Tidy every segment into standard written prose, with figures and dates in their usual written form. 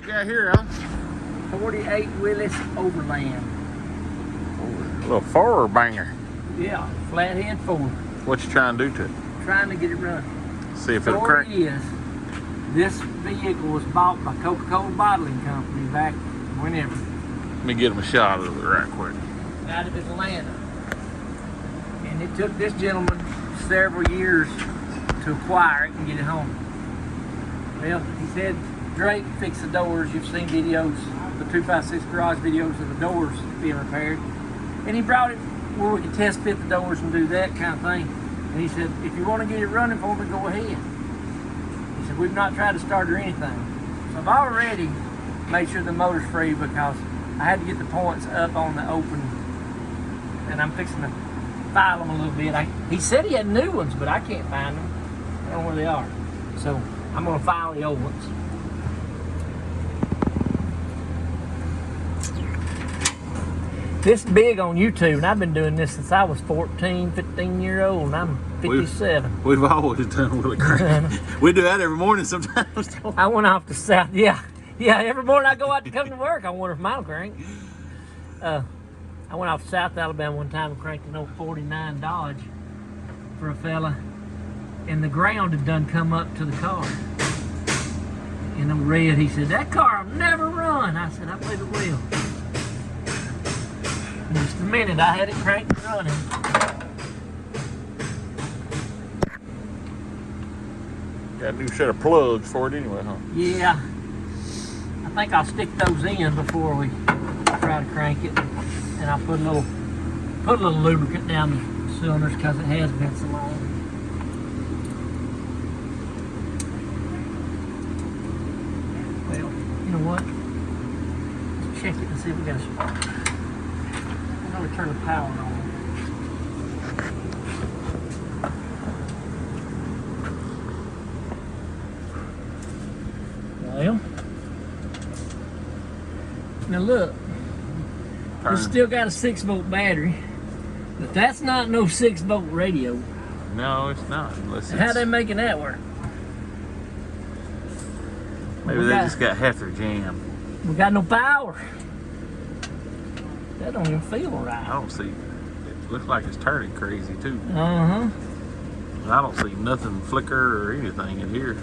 got here, huh? 48 Willis Overland. A little four banger. Yeah, flathead four. What you trying to do to it? Trying to get it running. See if it'll crack. Story is, this vehicle was bought by Coca-Cola Bottling Company back whenever. Let me get him a shot of it right quick. Out of Atlanta. And it took this gentleman several years to acquire it and get it home. Well, he said Drake fixed the doors. You've seen videos, the 256 garage videos of the doors being repaired. And he brought it where we could test fit the doors and do that kind of thing. And he said, if you want to get it running for me, go ahead. He said, we've not tried to start or anything. So I've already made sure the motor's free because I had to get the points up on the open. And I'm fixing to file them a little bit. He said he had new ones, but I can't find them. I don't know where they are. So I'm going to file the old ones. This is big on YouTube, and I've been doing this since I was 14, 15 years old, and I'm 57. We've always done Willie Crank. We do that every morning sometimes. I went off to South, yeah, every morning I go out to come to work, I wonder if mine crank. I went off to South Alabama one time and cranked an old 49 Dodge for a fella, and the ground had done come up to the car. And old Red, he said, that car will never run. I said, I believe it will. In just a minute, I had it cranked and running. Got a new set of plugs for it anyway, huh? Yeah. I think I'll stick those in before we try to crank it. And I'll put a little lubricant down the cylinders because it has been so long. Well, you know what? Let's check it and see if we got a spark. I'm going to turn the power on. Well, now look, it's still got a 6-volt battery, but that's not no 6-volt radio. No, it's not. How they making that work? Maybe they just got half their jam. We got no power. That don't even feel right. I don't see. It looks like it's turning crazy too. Uh-huh. I don't see nothing flicker or anything in here.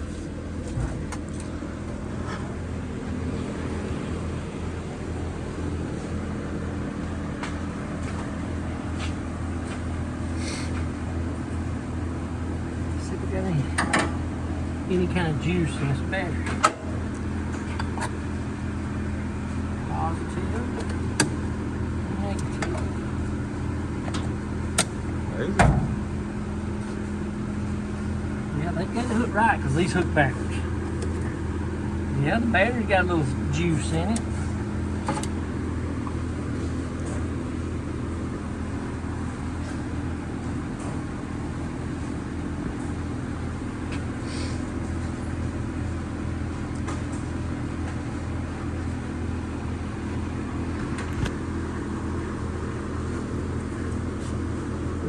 See if we got any kind of juice in this battery. Positive. Negative. Yeah, they got the hook right because these hook backwards. Yeah, the battery's got a little juice in it.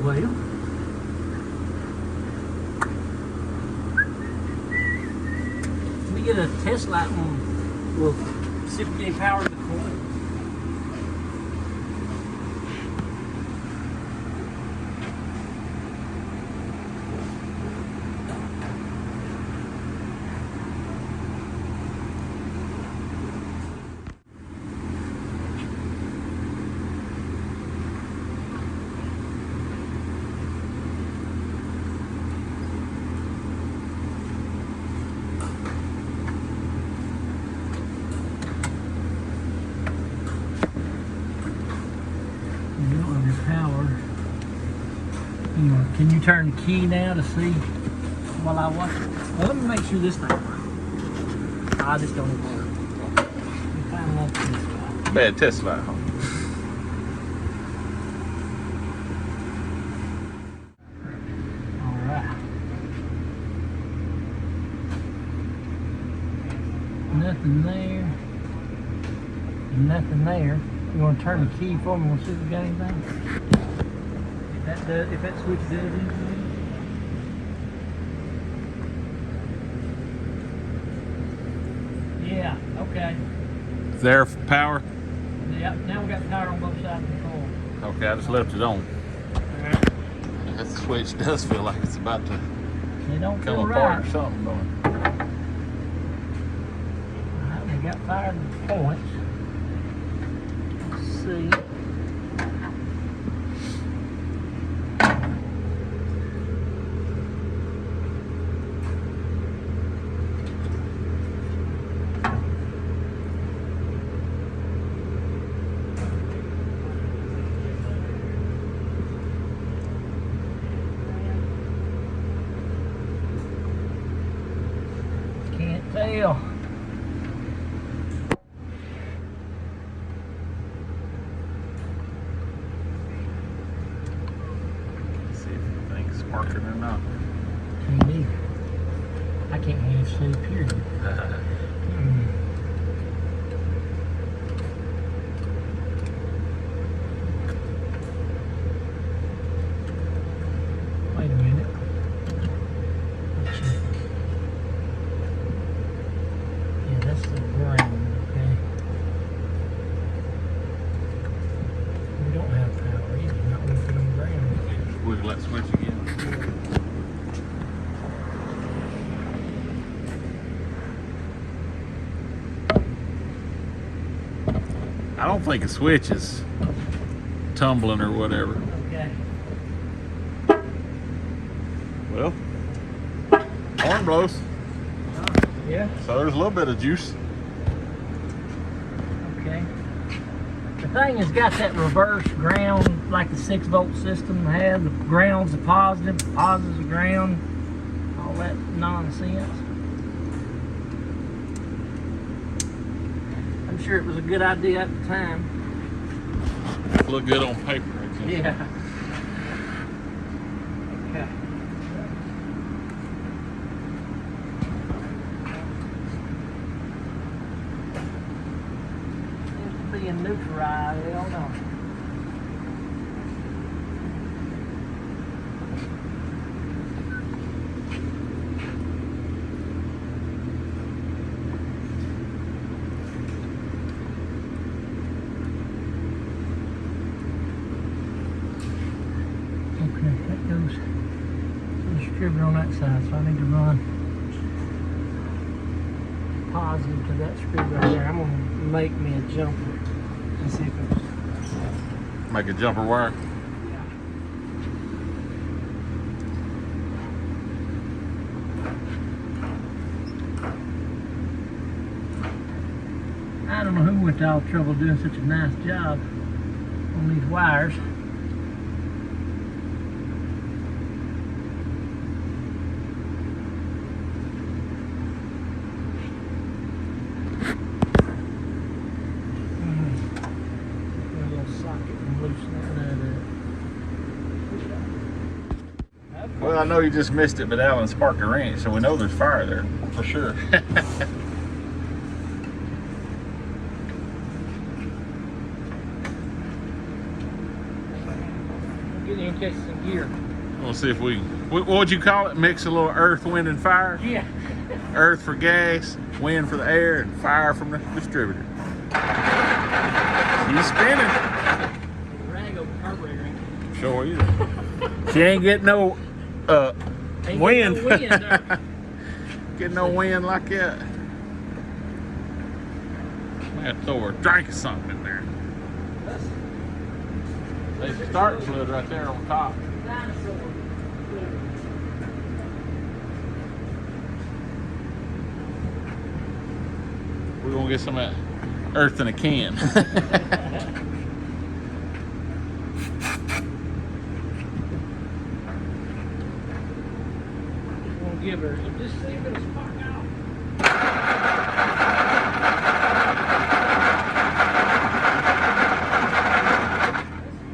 Well, let me get a test light on. We'll see if we get power to the coil. Power. Can you turn the key now to see while I watch it? Well, let me make sure this thing works. This don't even work. Bad test light, huh? Alright. Nothing there. Nothing there. You want to turn the key for me? We'll see if we got anything. If that switch does anything. Yeah, Okay. There for power. Yep. Now we got power on both sides of the car. Okay, I just left it on. Alright. That switch does feel like it's about to They don't come feel apart right. or something going. Alright, we got fired points. Let's see. Can't tell. Let's see if anything's sparking or not. Me neither. I can't handle sleep, period. Wait a minute. Let's check. Yeah, that's the ground, okay. We don't have power either, not when we put on ground. Wiggle that switch again. I don't think a switch is tumbling or whatever. Okay. Well, horn blows, Yeah, so there's a little bit of juice. okay. The thing has got that reverse ground like the 6-volt system had. The ground's the positive, positive's the ground, all that nonsense. I'm sure it was a good idea at the time. Look good on paper. Yeah. Okay. Seems to be in neutralized, I don't know. Okay, that goes to the distributor on that side, so I need to run positive to that screw right there. I'm gonna make me a jumper and see if it's. Make a jumper wire. I don't know who went to all the trouble doing such a nice job on these wires. Get a little socket and loosen that up. Well, I know you just missed it, but Alan sparked a wrench, so we know there's fire there for sure. Get in case it's in gear. We'll see if we. What would you call it? Mix a little earth, wind, and fire. Yeah. Earth for gas, wind for the air, and fire from the distributor. She's spinning. Rag over carburetor. Ain't Sure is. She ain't getting no Ain't wind. getting no wind, huh? Getting no wind like that. I have to throw a drink of something in there. There's a starting fluid right there on top. Dinosaur. We're gonna get some of that earth in a can. We'll give her. Just see if it'll spark out.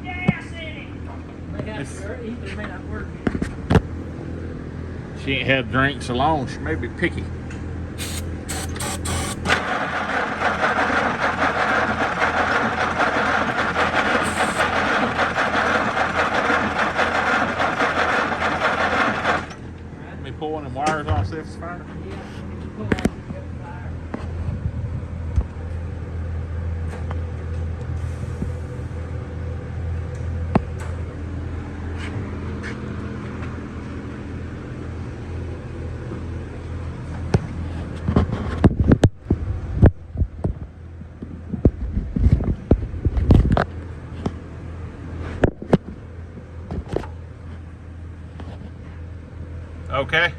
Gas in it. May have to either may not work. She ain't had drinks so long, she may be picky. Let me pull one of them wires off, see if it's fire. Yeah, pull out, you got fire. Okay.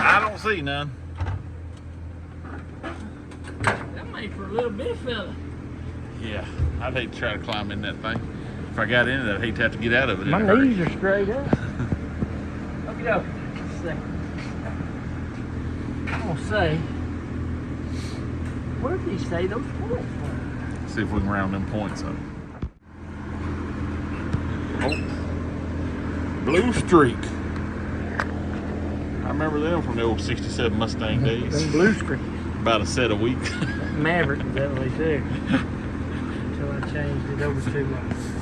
I don't see none. That made for a little bit fella. Yeah, I'd hate to try to climb in that thing. If I got in it, I'd hate to have to get out of it. My knees are straight up. Okie dokie. Let's see. I'm gonna say, where did he say those points were? See if we can round them points up. Oh, blue streak. I remember them from the old '67 Mustang days. Them blue streaks. About a set a week. Maverick is that what they do? Until I changed it over to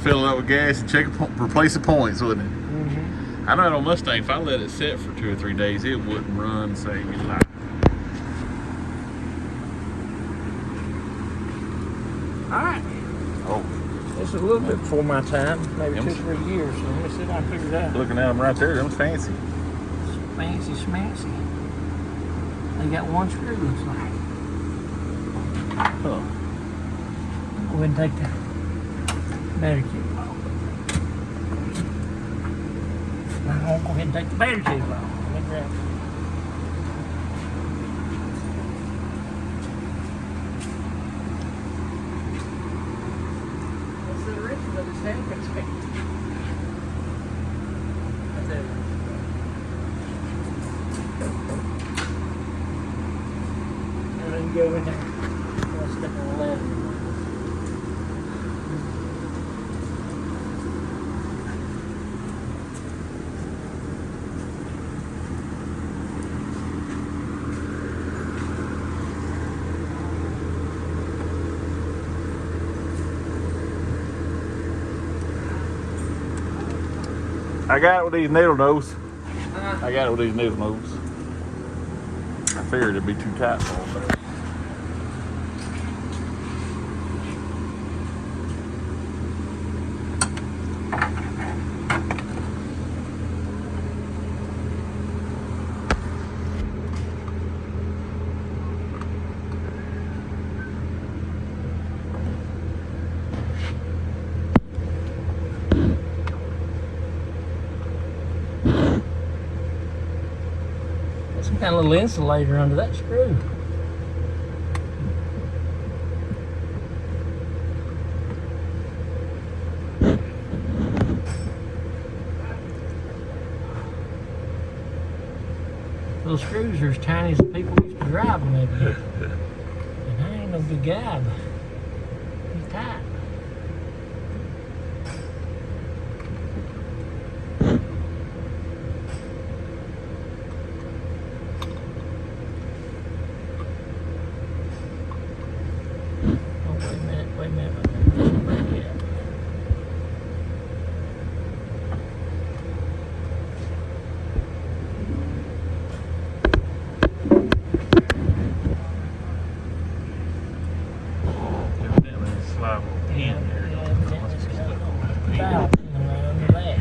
Fill it up with gas and replace the points, wouldn't it? Mm-hmm. I know that on Mustang, if I let it sit for 2 or 3 days, it wouldn't run, save your life. Alright. Oh. This is a little bit before my time, maybe 2 or 3 years, so let me see if I can figure it out. Looking at them right there, them's fancy. Fancy schmancy. They got one screw, looks like. Huh. Go ahead and take the battery tube off. I'm gonna go ahead and take the battery tube off. Let me grab it. What's the wrenches of this tank? That's it. And then go in there. Let's stick on the left. I got it with these needle nose. I got it with these needle nose. I figured it'd be too tight for them. Some kind of little insulator under that screw. Those screws are as tiny as the people used to drive them every day. And I ain't no big guy, but he's tight. Wait a minute. Yeah. Evidently, it's slide with a pin there. Valve in right under that.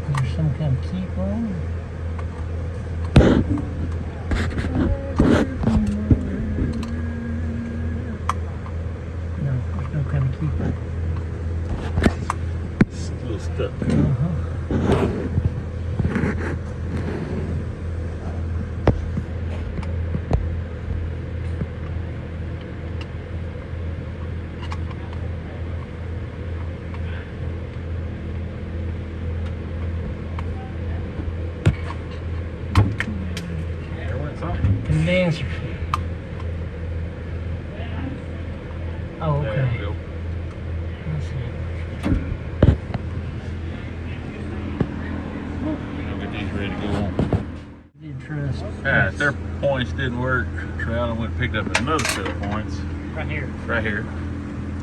There's some kind of keep on. No, there's no kind of keeper. It's a little stuck. There went something. Condenser. Oh, There we okay. go. Let's see. I'll get these ready to go on. Did trust. Alright, their points didn't work. So I went and picked up another set of points Right here. right here.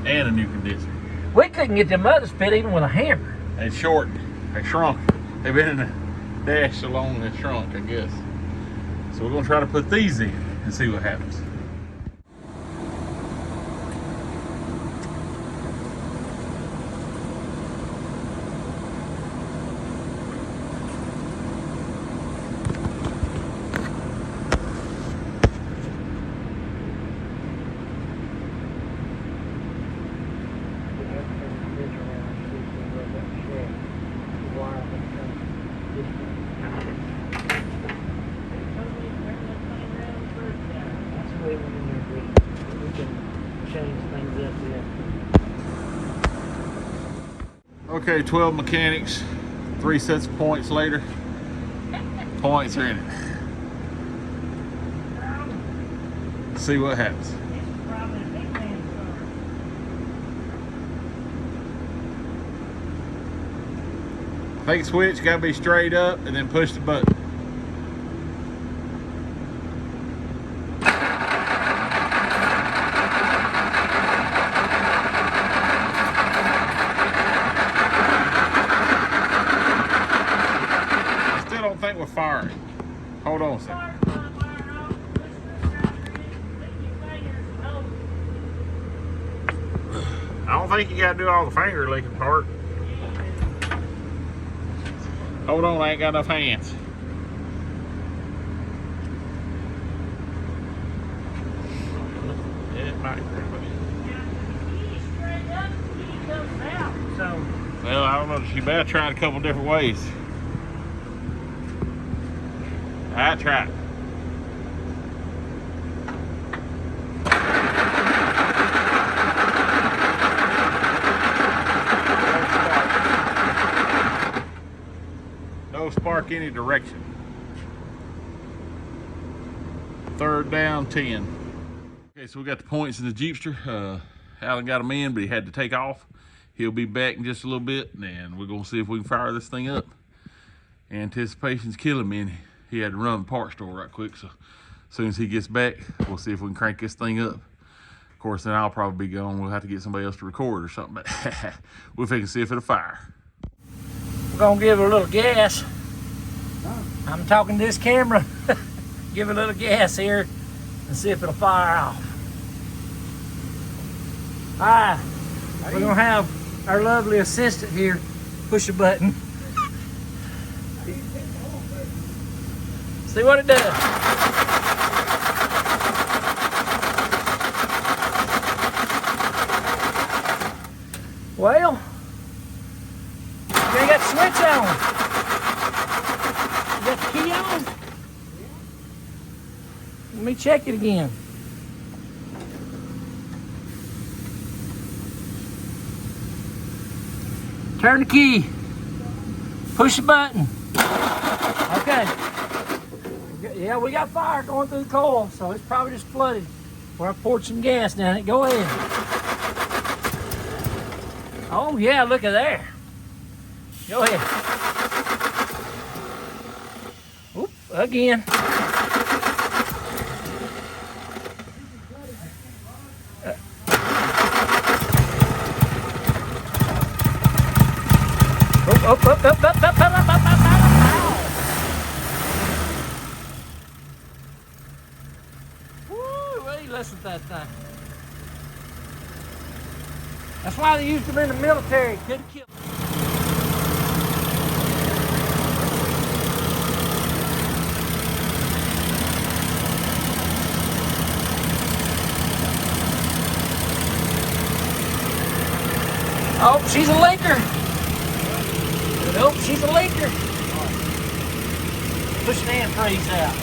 And a new condenser. We couldn't get them others fit even with a hammer. They shortened. They shrunk. They've been in the dash so long they shrunk, I guess. So we're gonna try to put these in and see what happens. Okay, 12 mechanics, 3 sets of points later. Points are in it. Let's see what happens. Fake switch, gotta be straight up and then push the button. I still don't think we're firing. Hold on a second. I don't think you gotta do all the finger licking part. Hold on, I ain't got enough hands. Yeah, it might. Well, I don't know. She better try it a couple different ways. I tried. No spark any direction. 3rd down, 10. Okay, so we got the points in the Jeepster. Alan got them in, but he had to take off. He'll be back in just a little bit, and we're gonna see if we can fire this thing up. Anticipation's killing me, and he had to run the parts store right quick, so as soon as he gets back, we'll see if we can crank this thing up. Of course, then I'll probably be gone. We'll have to get somebody else to record or something, but we'll fix and see if it'll fire. We're gonna give it a little gas. I'm talking to this camera. Give it a little gas here and see if it'll fire off. All right, we're gonna have our lovely assistant here push a button. See what it does. Well, you ain't got the switch on. You got the key on? Let me check it again. Turn the key. Push the button. Okay. Yeah, we got fire going through the coil, so it's probably just flooded. Where I poured some gas down it. Go ahead. Oh yeah, look at there. Go ahead. Oop, again. Up. Woo, listen to that thing. That's why they used them in the military. Couldn't kill. Oh, she's a leaker. Nope, she's a leaker. Push the antifreeze out.